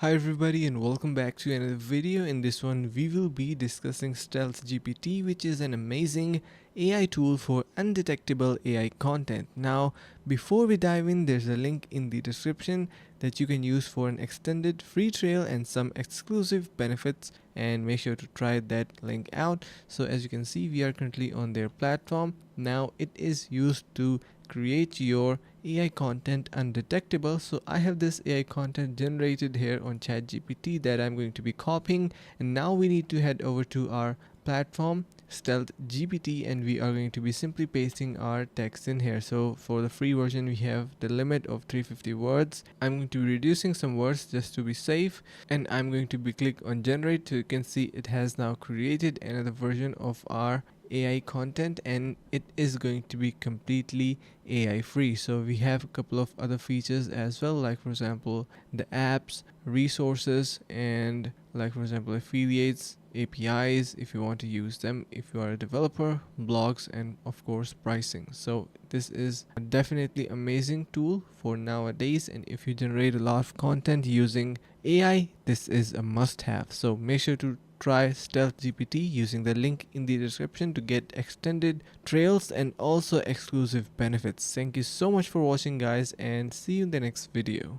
Hi everybody and welcome back to another video. In this one we will be discussing StealthGPT, which is an amazing AI tool for undetectable AI content. Now before we dive in, there's a link in the description that you can use for an extended free trial and some exclusive benefits, and make sure to try that link out. So as you can see, we are currently on their platform. Now it is used to create your AI content undetectable. So I have this AI content generated here on ChatGPT that I'm going to be copying, and now we need to head over to our platform StealthGPT, and we are going to be simply pasting our text in here. So for the free version we have the limit of 350 words. I'm going to be reducing some words just to be safe, and I'm going to be click on generate. So you can see it has now created another version of our AI content, and it is going to be completely AI free. So we have a couple of other features as well, like for example the apps, resources, and like for example affiliates, APIs if you want to use them if you are a developer, blogs, and of course pricing. So this is a definitely amazing tool for nowadays, and if you generate a lot of content using AI, this is a must have. So make sure to try StealthGPT using the link in the description to get extended trails and also exclusive benefits. Thank you so much for watching guys, and see you in the next video.